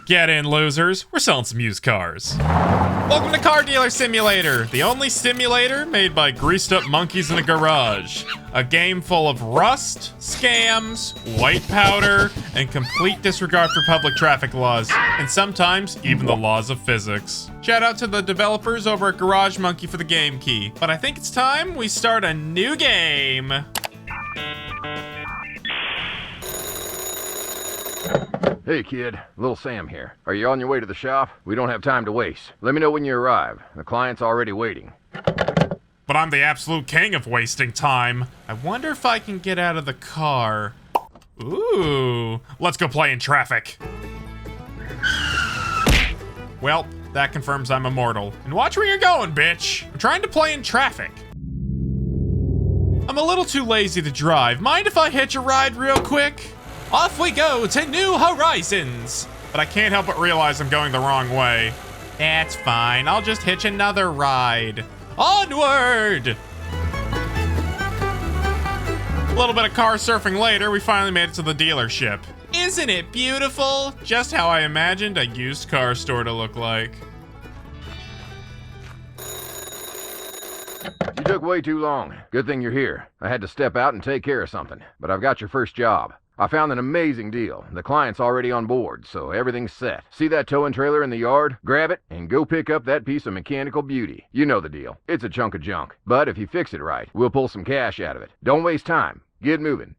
Get in, losers. We're selling some used cars. Welcome to Car Dealer Simulator, the only simulator made by greased up monkeys in a garage. A game full of rust, scams, white powder, and complete disregard for public traffic laws, and sometimes even the laws of physics. Shout out to the developers over at Garage Monkey for the game key. But I think it's time we start a new game. Hey kid, Little Sam here. Are you on your way to the shop? We don't have time to waste. Let me know when you arrive. The client's already waiting. But I'm the absolute king of wasting time. I wonder if I can get out of the car. Ooh, let's go play in traffic. Well, that confirms I'm immortal. And watch where you're going, bitch. I'm trying to play in traffic. I'm a little too lazy to drive. Mind if I hitch a ride real quick? Off we go to new horizons. But I can't help but realize I'm going the wrong way. That's fine, I'll just hitch another ride. Onward! A little bit of car surfing later, we finally made it to the dealership. Isn't it beautiful? Just how I imagined a used car store to look like. You took way too long. Good thing you're here. I had to step out and take care of something, but I've got your first job. I found an amazing deal. The client's already on board, so everything's set. See that towing trailer in the yard? Grab it and go pick up that piece of mechanical beauty. You know the deal. It's a chunk of junk. But if you fix it right, we'll pull some cash out of it. Don't waste time. Get moving.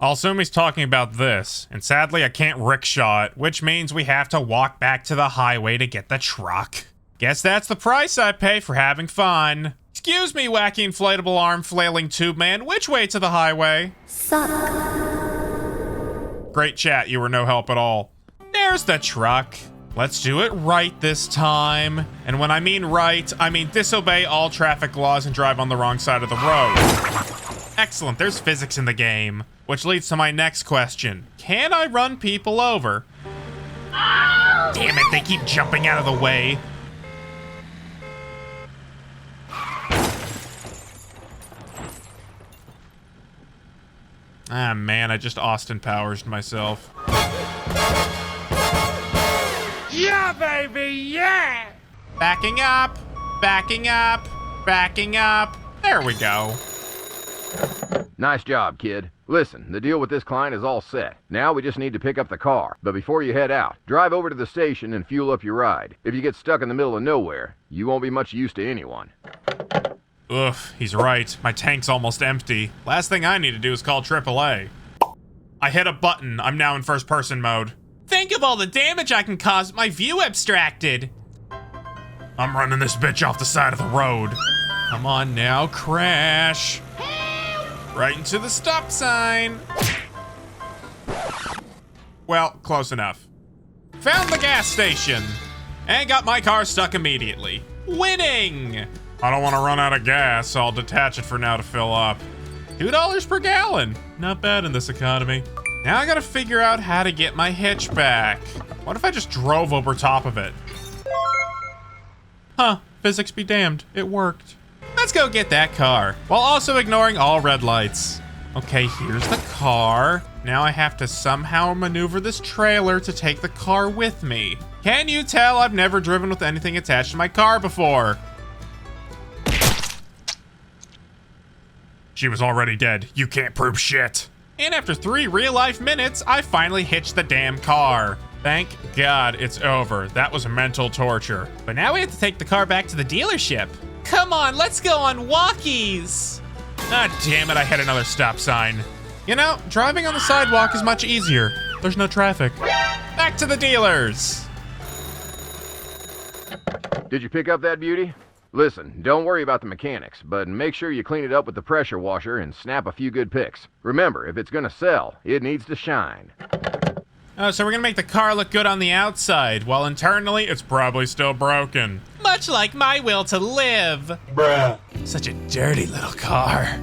I'll assume he's talking about this, and sadly I can't rickshaw it, which means we have to walk back to the highway to get the truck. Guess that's the price I pay for having fun. Excuse me, wacky inflatable arm flailing tube man, which way to the highway? Suck. Great chat, you were no help at all. There's the truck. Let's do it right this time. And when I mean right, I mean disobey all traffic laws and drive on the wrong side of the road. Excellent, there's physics in the game. Which leads to my next question. Can I run people over? Damn it, they keep jumping out of the way. Ah, man, I just Austin Powers myself. Yeah, baby, yeah! Backing up, backing up, backing up. There we go. Nice job, kid. Listen, the deal with this client is all set. Now we just need to pick up the car. But before you head out, drive over to the station and fuel up your ride. If you get stuck in the middle of nowhere, you won't be much use to anyone. Ugh, he's right. My tank's almost empty. Last thing I need to do is call AAA. I hit a button. I'm now in first person mode. Think of all the damage I can cause with my view abstracted. I'm running this bitch off the side of the road. Come on now, crash. Right into the stop sign. Well, close enough. Found the gas station. And got my car stuck immediately. Winning! I don't want to run out of gas, so I'll detach it for now to fill up. $2 per gallon. Not bad in this economy. Now I gotta figure out how to get my hitch back. What if I just drove over top of it? Huh, physics be damned, it worked. Let's go get that car, while also ignoring all red lights. Okay, here's the car. Now I have to somehow maneuver this trailer to take the car with me. Can you tell I've never driven with anything attached to my car before? She was already dead. You can't prove shit. And after 3 real-life minutes, I finally hitched the damn car. Thank God it's over. That was mental torture. But now we have to take the car back to the dealership. Come on, let's go on walkies. Ah, damn it, I hit another stop sign. You know, driving on the sidewalk is much easier. There's no traffic. Back to the dealers. Did you pick up that beauty? Listen, don't worry about the mechanics, but make sure you clean it up with the pressure washer and snap a few good pics. Remember, if it's gonna sell, it needs to shine. Oh, so we're gonna make the car look good on the outside, while internally it's probably still broken. Much like my will to live. Bruh. Such a dirty little car.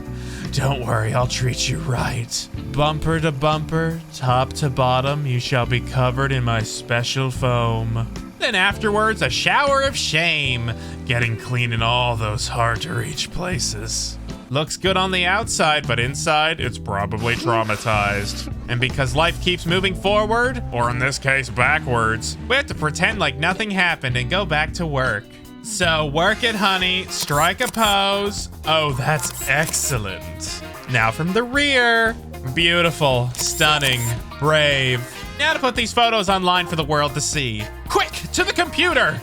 Don't worry, I'll treat you right. Bumper to bumper, top to bottom, you shall be covered in my special foam. Then afterwards, a shower of shame, getting clean in all those hard-to-reach places. Looks good on the outside, but inside, it's probably traumatized. And because life keeps moving forward, or in this case backwards, we have to pretend like nothing happened and go back to work. So work it, honey. Strike a pose. Oh, that's excellent. Now from the rear. Beautiful, stunning, brave. Now to put these photos online for the world to see. Quick, to the computer!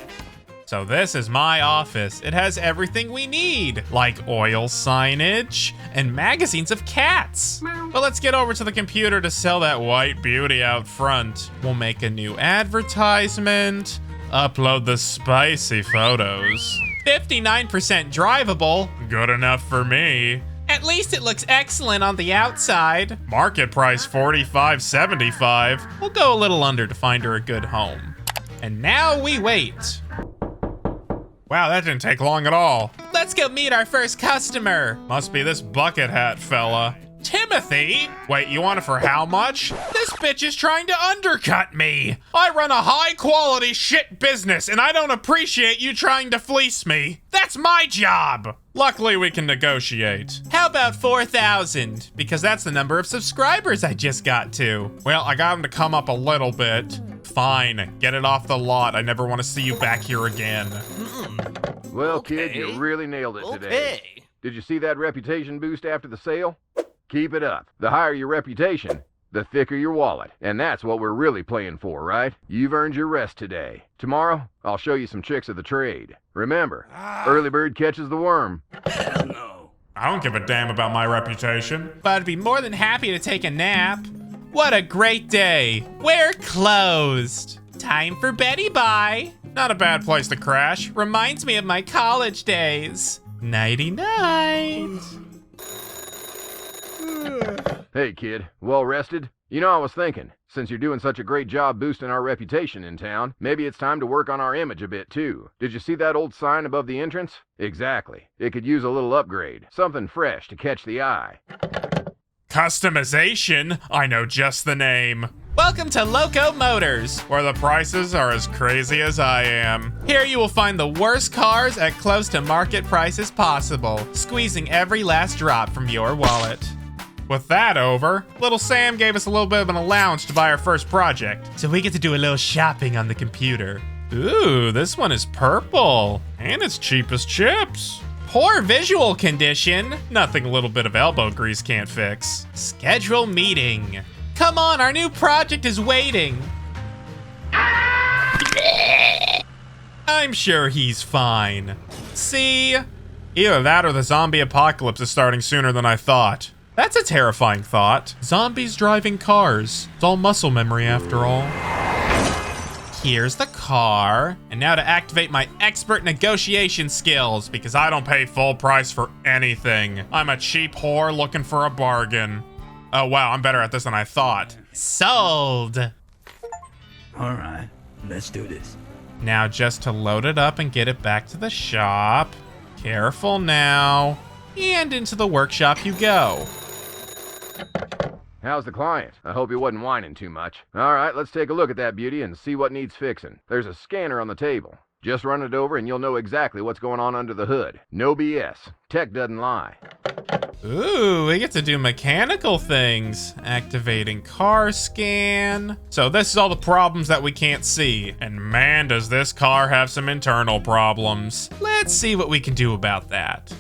So this is my office. It has everything we need, like oil signage and magazines of cats. But let's get over to the computer to sell that white beauty out front. We'll make a new advertisement, upload the spicy photos. 59% drivable, good enough for me. At least it looks excellent on the outside. Market price $45.75. We'll go a little under to find her a good home. And now we wait. Wow, that didn't take long at all. Let's go meet our first customer. Must be this bucket hat fella. Timothy? Wait, you want it for how much? This bitch is trying to undercut me. I run a high quality shit business and I don't appreciate you trying to fleece me. That's my job. Luckily we can negotiate. How about 4,000? Because that's the number of subscribers I just got to. Well, I got him to come up a little bit. Fine, get it off the lot. I never want to see you back here again. Well, kid, you really nailed it today. Did you see that reputation boost after the sale? Keep it up. The higher your reputation, the thicker your wallet. And that's what we're really playing for, right? You've earned your rest today. Tomorrow, I'll show you some tricks of the trade. Remember, early bird catches the worm. Hell no. I don't give a damn about my reputation. But I'd be more than happy to take a nap. What a great day. We're closed. Time for Betty Bye. Not a bad place to crash. Reminds me of my college days. Nighty night. Hey, kid, well rested? You know, I was thinking, since you're doing such a great job boosting our reputation in town, maybe it's time to work on our image a bit, too. Did you see that old sign above the entrance? Exactly. It could use a little upgrade. Something fresh to catch the eye. Customization? I know just the name. Welcome to Loco Motors, where the prices are as crazy as I am. Here you will find the worst cars at close to market prices possible, squeezing every last drop from your wallet. With that over, little Sam gave us a little bit of an allowance to buy our first project, so we get to do a little shopping on the computer. Ooh, this one is purple, and it's cheap as chips. Poor visual condition, nothing a little bit of elbow grease can't fix. Schedule meeting. Come on, our new project is waiting. I'm sure he's fine. See? Either that or the zombie apocalypse is starting sooner than I thought. That's a terrifying thought. Zombies driving cars. It's all muscle memory after all. Here's the car. And now to activate my expert negotiation skills, because I don't pay full price for anything. I'm a cheap whore looking for a bargain. Oh wow, I'm better at this than I thought. Sold! All right, let's do this. Now just to load it up and get it back to the shop. Careful now. And into the workshop you go. How's the client? I hope he wasn't whining too much. All right, let's take a look at that beauty and see what needs fixing. There's a scanner on the table. Just run it over and you'll know exactly what's going on under the hood. No BS. Tech doesn't lie. Ooh, we get to do mechanical things. Activating car scan. So this is all the problems that we can't see. And man, does this car have some internal problems. Let's see what we can do about that.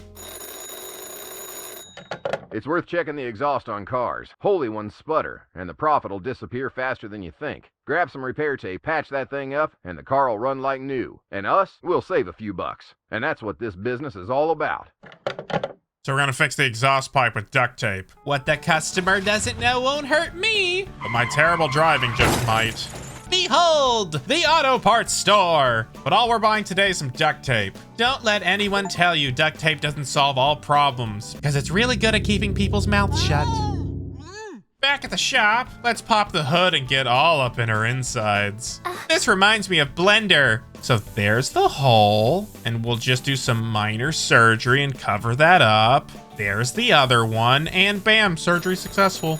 It's worth checking the exhaust on cars. Holy ones sputter, and the profit will disappear faster than you think. Grab some repair tape, patch that thing up, and the car will run like new. And us, we'll save a few bucks. And that's what this business is all about. So we're gonna fix the exhaust pipe with duct tape. What the customer doesn't know won't hurt me. But my terrible driving just might. Behold, the auto parts store. But all we're buying today is some duct tape. Don't let anyone tell you duct tape doesn't solve all problems, because it's really good at keeping people's mouths shut. Back at the shop, let's pop the hood and get all up in her insides. This reminds me of Blender. So there's the hole, and we'll just do some minor surgery and cover that up. There's the other one, and bam, surgery successful.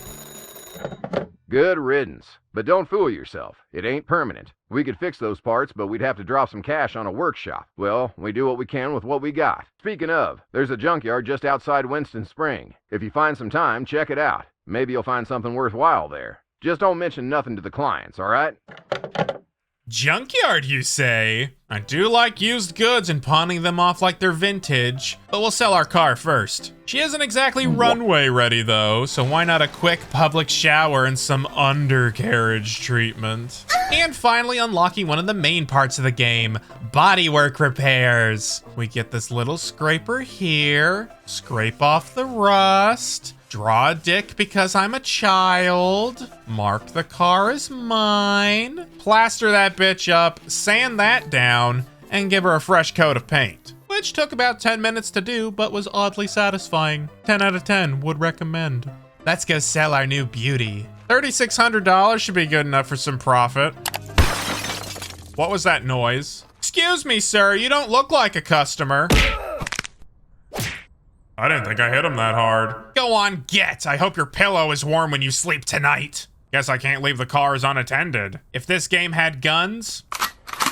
Good riddance. But don't fool yourself. It ain't permanent. We could fix those parts, but we'd have to drop some cash on a workshop. Well, we do what we can with what we got. Speaking of, there's a junkyard just outside Winston Spring. If you find some time, check it out. Maybe you'll find something worthwhile there. Just don't mention nothing to the clients, all right? Junkyard, you say? I do like used goods and pawning them off like they're vintage, but we'll sell our car first. She isn't exactly runway ready though, so why not a quick public shower and some undercarriage treatment? And finally unlocking one of the main parts of the game, bodywork repairs. We get this little scraper here, scrape off the rust, draw a dick because I'm a child, mark the car as mine, plaster that bitch up, sand that down, and give her a fresh coat of paint. Which took about 10 minutes to do, but was oddly satisfying. 10 out of 10, would recommend. Let's go sell our new beauty. $3,600 should be good enough for some profit. What was that noise? Excuse me, sir, you don't look like a customer. I didn't think I hit him that hard. Go on, get. I hope your pillow is warm when you sleep tonight. Guess I can't leave the cars unattended. If this game had guns,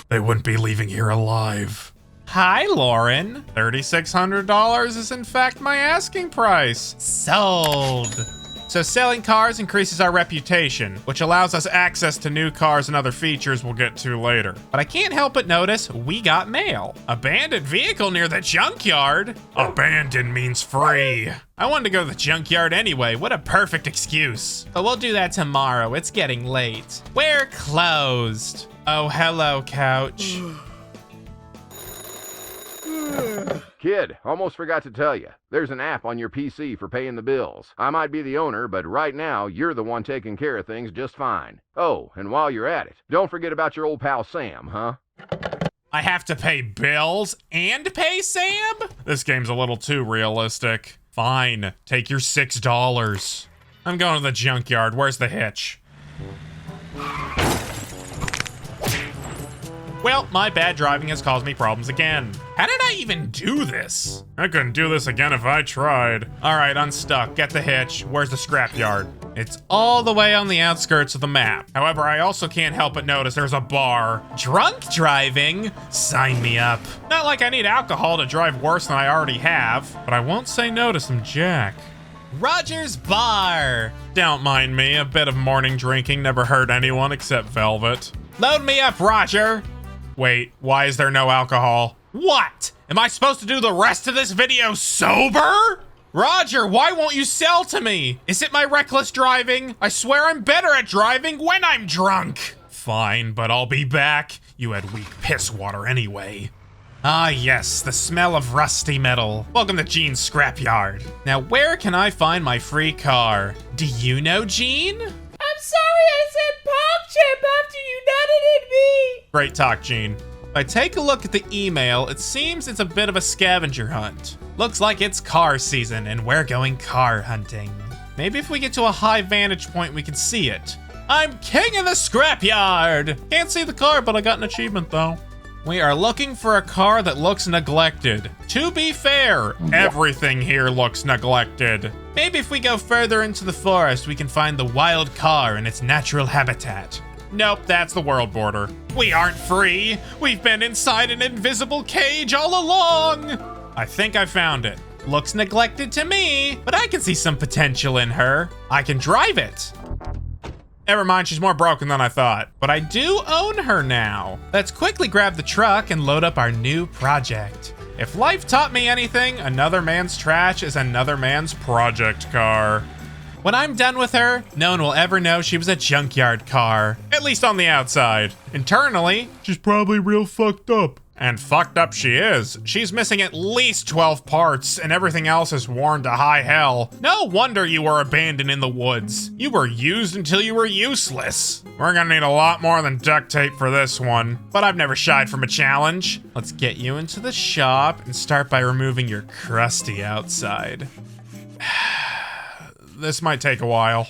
they wouldn't be leaving here alive. Hi, Lauren. $3,600 is in fact my asking price. Sold. So selling cars increases our reputation, which allows us access to new cars and other features we'll get to later. But I can't help but notice we got mail. Abandoned vehicle near the junkyard? Abandoned means free. I wanted to go to the junkyard anyway. What a perfect excuse. But we'll do that tomorrow. It's getting late. We're closed. Oh, hello, couch. Kid, almost forgot to tell you. There's an app on your PC for paying the bills. I might be the owner, but right now, you're the one taking care of things just fine. Oh, and while you're at it, don't forget about your old pal Sam, huh? I have to pay bills and pay Sam? This game's a little too realistic. Fine, take your $6. I'm going to the junkyard. Where's the hitch? Well, my bad driving has caused me problems again. How did I even do this? I couldn't do this again if I tried. All right, unstuck, get the hitch. Where's the scrapyard? It's all the way on the outskirts of the map. However, I also can't help but notice there's a bar. Drunk driving? Sign me up. Not like I need alcohol to drive worse than I already have, but I won't say no to some Jack. Roger's Bar. Don't mind me, a bit of morning drinking never hurt anyone except Velvet. Load me up, Roger. Wait, why is there no alcohol? What? Am I supposed to do the rest of this video sober? Roger, why won't you sell to me? Is it my reckless driving? I swear I'm better at driving when I'm drunk. Fine, but I'll be back. You had weak piss water anyway. Ah yes, the smell of rusty metal. Welcome to Gene's scrapyard. Now where can I find my free car? Do you know Gene? I'm sorry I said PogChamp after you nutted in me. Great talk, Gene. If I take a look at the email, it seems it's a bit of a scavenger hunt. Looks like it's car season and we're going car hunting. Maybe if we get to a high vantage point, we can see it. I'm king of the scrapyard! Can't see the car, but I got an achievement though. We are looking for a car that looks neglected. To be fair, everything here looks neglected. Maybe if we go further into the forest, we can find the wild car in its natural habitat. Nope, that's the world border. We aren't free. We've been inside an invisible cage all along. I think I found it. Looks neglected to me, but I can see some potential in her. I can drive it. Never mind, she's more broken than I thought. But I do own her now. Let's quickly grab the truck and load up our new project. If life taught me anything, another man's trash is another man's project car. When I'm done with her, no one will ever know she was a junkyard car. At least on the outside. Internally, she's probably real fucked up. And fucked up she is. She's missing at least 12 parts, and everything else is worn to high hell. No wonder you were abandoned in the woods. You were used until you were useless. We're gonna need a lot more than duct tape for this one, but I've never shied from a challenge. Let's get you into the shop and start by removing your crusty outside. This might take a while.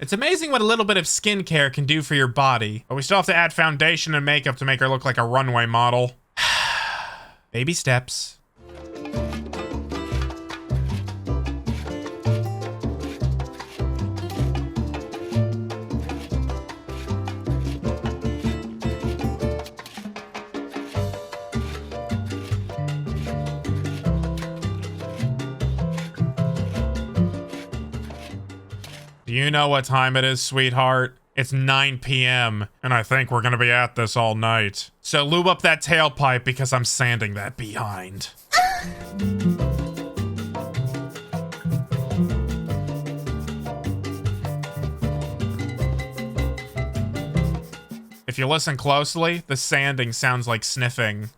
It's amazing what a little bit of skincare can do for your body, but we still have to add foundation and makeup to make her look like a runway model. Baby steps. Do you know what time it is, sweetheart? It's 9 p.m., and I think we're gonna be at this all night. So lube up that tailpipe because I'm sanding that behind. If you listen closely, the sanding sounds like sniffing.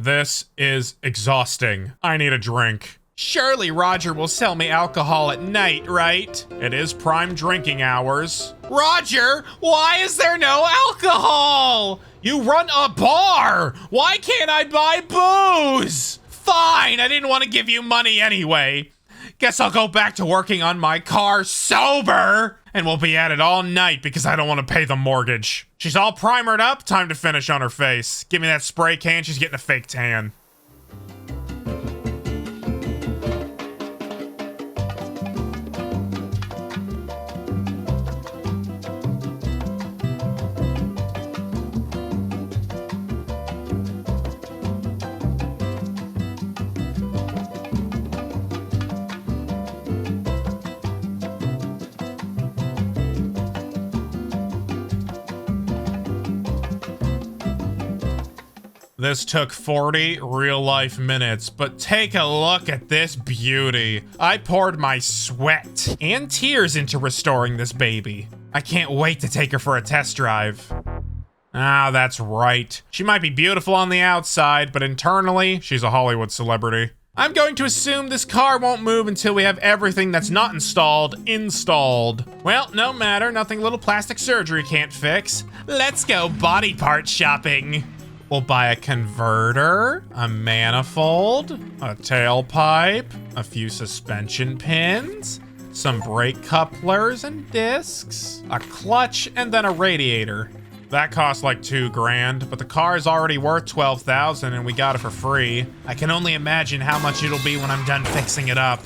This is exhausting. I need a drink. Surely Roger will sell me alcohol at night, right? It is prime drinking hours. Roger, why is there no alcohol? You run a bar. Why can't I buy booze? Fine, I didn't want to give you money anyway. Guess I'll go back to working on my car sober. And we'll be at it all night because I don't want to pay the mortgage. She's all primered up, time to finish on her face. Give me that spray can, she's getting a fake tan. This took 40 real-life minutes, but take a look at this beauty. I poured my sweat and tears into restoring this baby. I can't wait to take her for a test drive. Ah, that's right. She might be beautiful on the outside, but internally, she's a Hollywood celebrity. I'm going to assume this car won't move until we have everything that's not installed. Well, no matter, nothing little plastic surgery can't fix. Let's go body part shopping. We'll buy a converter, a manifold, a tailpipe, a few suspension pins, some brake couplers and discs, a clutch, and then a radiator. That cost like $2,000, but the car is already worth $12,000 and we got it for free. I can only imagine how much it'll be when I'm done fixing it up.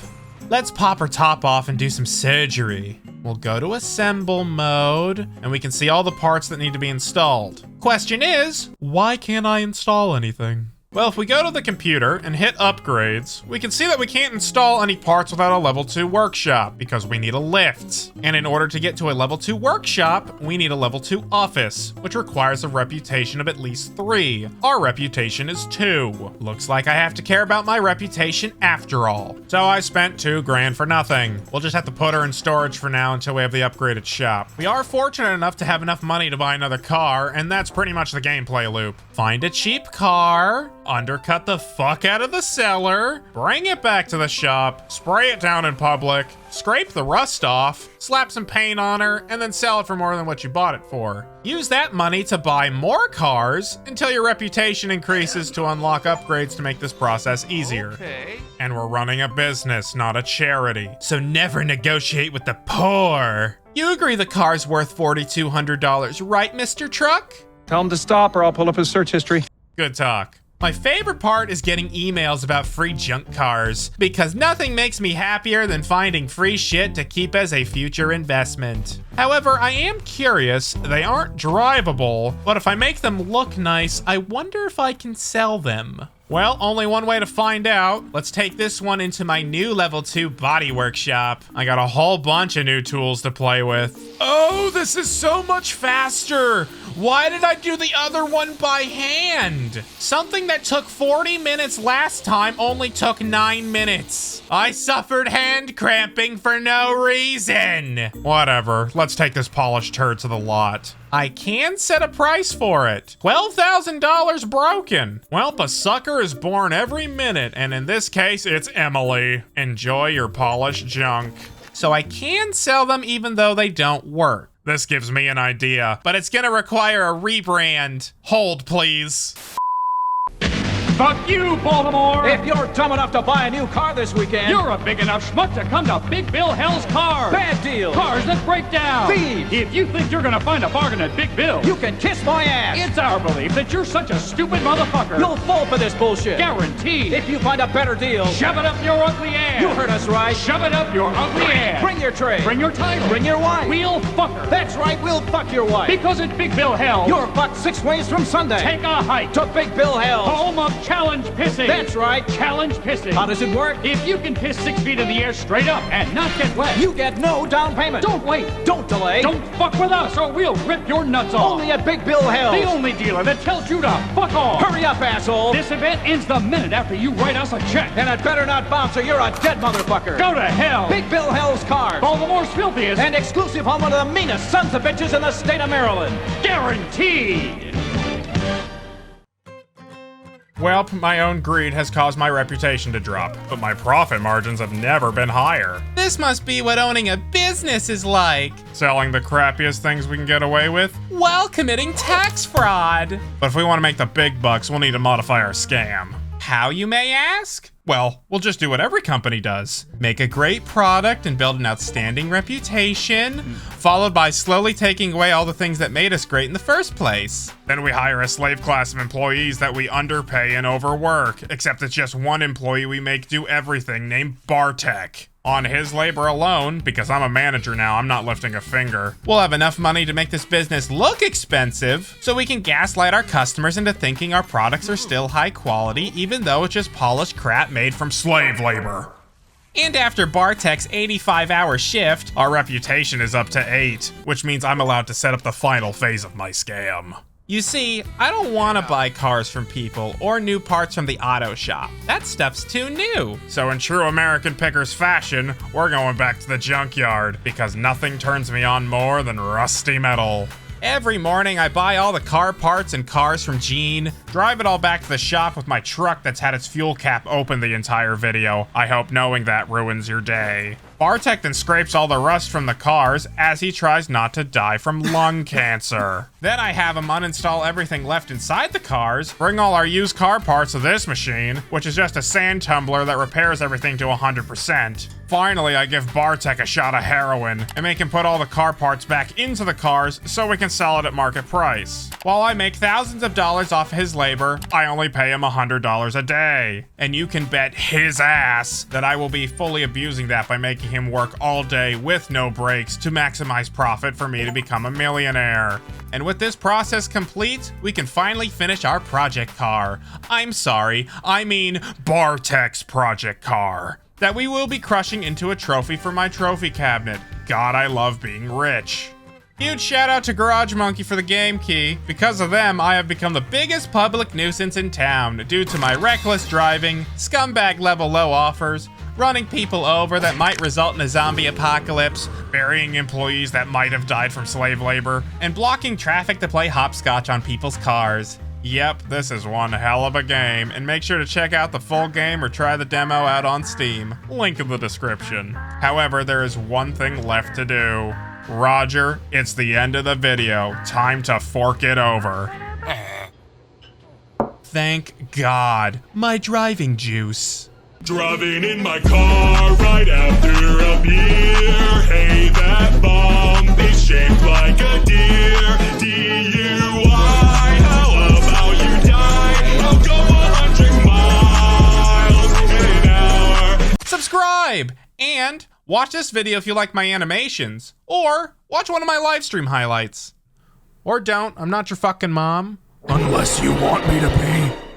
Let's pop her top off and do some surgery. We'll go to assemble mode, and we can see all the parts that need to be installed. Question is, why can't I install anything? Well, if we go to the computer and hit upgrades, we can see that we can't install any parts without a level 2 workshop because we need a lift. And in order to get to a level 2 workshop, we need a level 2 office, which requires a reputation of at least 3. Our reputation is 2. Looks like I have to care about my reputation after all. So I spent $2,000 for nothing. We'll just have to put her in storage for now until we have the upgraded shop. We are fortunate enough to have enough money to buy another car, and that's pretty much the gameplay loop. Find a cheap car, undercut the fuck out of the seller, bring it back to the shop, spray it down in public, scrape the rust off, slap some paint on her, and then sell it for more than what you bought it for. Use that money to buy more cars until your reputation increases to unlock upgrades to make this process easier. Okay. And we're running a business, not a charity, so never negotiate with the poor. You agree the car's worth $4,200, right, Mr. Truck? Tell him to stop or I'll pull up his search history. Good talk. My favorite part is getting emails about free junk cars, because nothing makes me happier than finding free shit to keep as a future investment. However, I am curious, they aren't drivable, but if I make them look nice, I wonder if I can sell them. Well, only one way to find out. Let's take this one into my new level 2 body workshop. I got a whole bunch of new tools to play with. Oh, this is so much faster. Why did I do the other one by hand? Something that took 40 minutes last time only took 9 minutes. I suffered hand cramping for no reason. Whatever, let's take this polished turd to the lot. I can set a price for it. $12,000 broken. Welp, a sucker is born every minute, and in this case, it's Emily. Enjoy your polished junk. so I can sell them even though they don't work. This gives me an idea, but it's gonna require a rebrand. Hold, please. Fuck you, Baltimore! If you're dumb enough to buy a new car this weekend, You're a big enough schmuck to come to Big Bill Hell's Cars! bad deal. Cars that break down! Thieves. If you think you're gonna find a bargain at Big Bill, You can kiss my ass. it's our belief that you're such a stupid motherfucker. You'll fall for this bullshit. Guaranteed. If you find a better deal, Shove it up your ugly ass! you heard us right. Shove it up your ugly ass! Bring your tray. Bring your title! Bring your wife. We'll fuck her! That's right, we'll fuck your wife. Because at Big Bill Hell, You're fucked 6 ways from Sunday. take a hike to Big Bill Hell. home of challenge pissing! That's right. Challenge pissing! How does it work? If you can piss 6 feet in the air straight up and not get wet, You get no down payment. don't wait! Don't delay. Don't fuck with us or we'll rip your nuts off! Only at Big Bill Hell. The only dealer that tells you to fuck off! Hurry up, asshole. This event ends the minute after you write us a check! And it better not bounce or you're a dead motherfucker. Go to hell! Big Bill Hell's Cars. Baltimore's filthiest And exclusive home of the meanest sons of bitches in the state of Maryland. guaranteed! Well, my own greed has caused my reputation to drop, but my profit margins have never been higher. This must be what owning a business is like. Selling the crappiest things we can get away with, while committing tax fraud. But if we want to make the big bucks, we'll need to modify our scam. How, you may ask? Well, we'll just do what every company does. Make a great product and build an outstanding reputation, followed by slowly taking away all the things that made us great in the first place. Then we hire a slave class of employees that we underpay and overwork, except it's just one employee we make do everything named Bartek. On his labor alone, because I'm a manager now, I'm not lifting a finger, we'll have enough money to make this business look expensive, so we can gaslight our customers into thinking our products are still high quality, even though it's just polished crap made from slave labor. And after Bartek's 85-hour shift, our reputation is up to 8, which means I'm allowed to set up the final phase of my scam. You see, I don't want to buy cars from people or new parts from the auto shop. That stuff's too new. So in true American Pickers fashion, we're going back to the junkyard because nothing turns me on more than rusty metal. Every morning I buy all the car parts and cars from Gene, drive it all back to the shop with my truck that's had its fuel cap open the entire video. I hope knowing that ruins your day. Bartek then scrapes all the rust from the cars as he tries not to die from lung cancer. Then I have him uninstall everything left inside the cars, bring all our used car parts to this machine, which is just a sand tumbler that repairs everything to 100%. Finally, I give Bartek a shot of heroin and make him put all the car parts back into the cars so we can sell it at market price. While I make thousands of dollars off his labor, I only pay him $100 a day. And you can bet his ass that I will be fully abusing that by making him work all day with no breaks to maximize profit for me to become a millionaire. And with this process complete, we can finally finish our project car. I'm sorry, I mean Bartek's project car. That we will be crushing into a trophy for my trophy cabinet. God, I love being rich. Huge shout out to Garage Monkey for the game key. Because of them, I have become the biggest public nuisance in town due to my reckless driving, scumbag level low offers, running people over that might result in a zombie apocalypse, burying employees that might have died from slave labor, and blocking traffic to play hopscotch on people's cars. Yep, this is one hell of a game, and make sure to check out the full game or try the demo out on Steam. Link in the description. However, there is one thing left to do. Roger, it's the end of the video. Time to fork it over. Thank God. My driving juice. Driving in my car right after a beer. Hey, that bomb is shaped like a deer. DUI, how about you die? I'll go 100 miles in an hour. Subscribe! And watch this video if you like my animations. Or watch one of my live stream highlights. Or don't, I'm not your fucking mom. Unless you want me to be.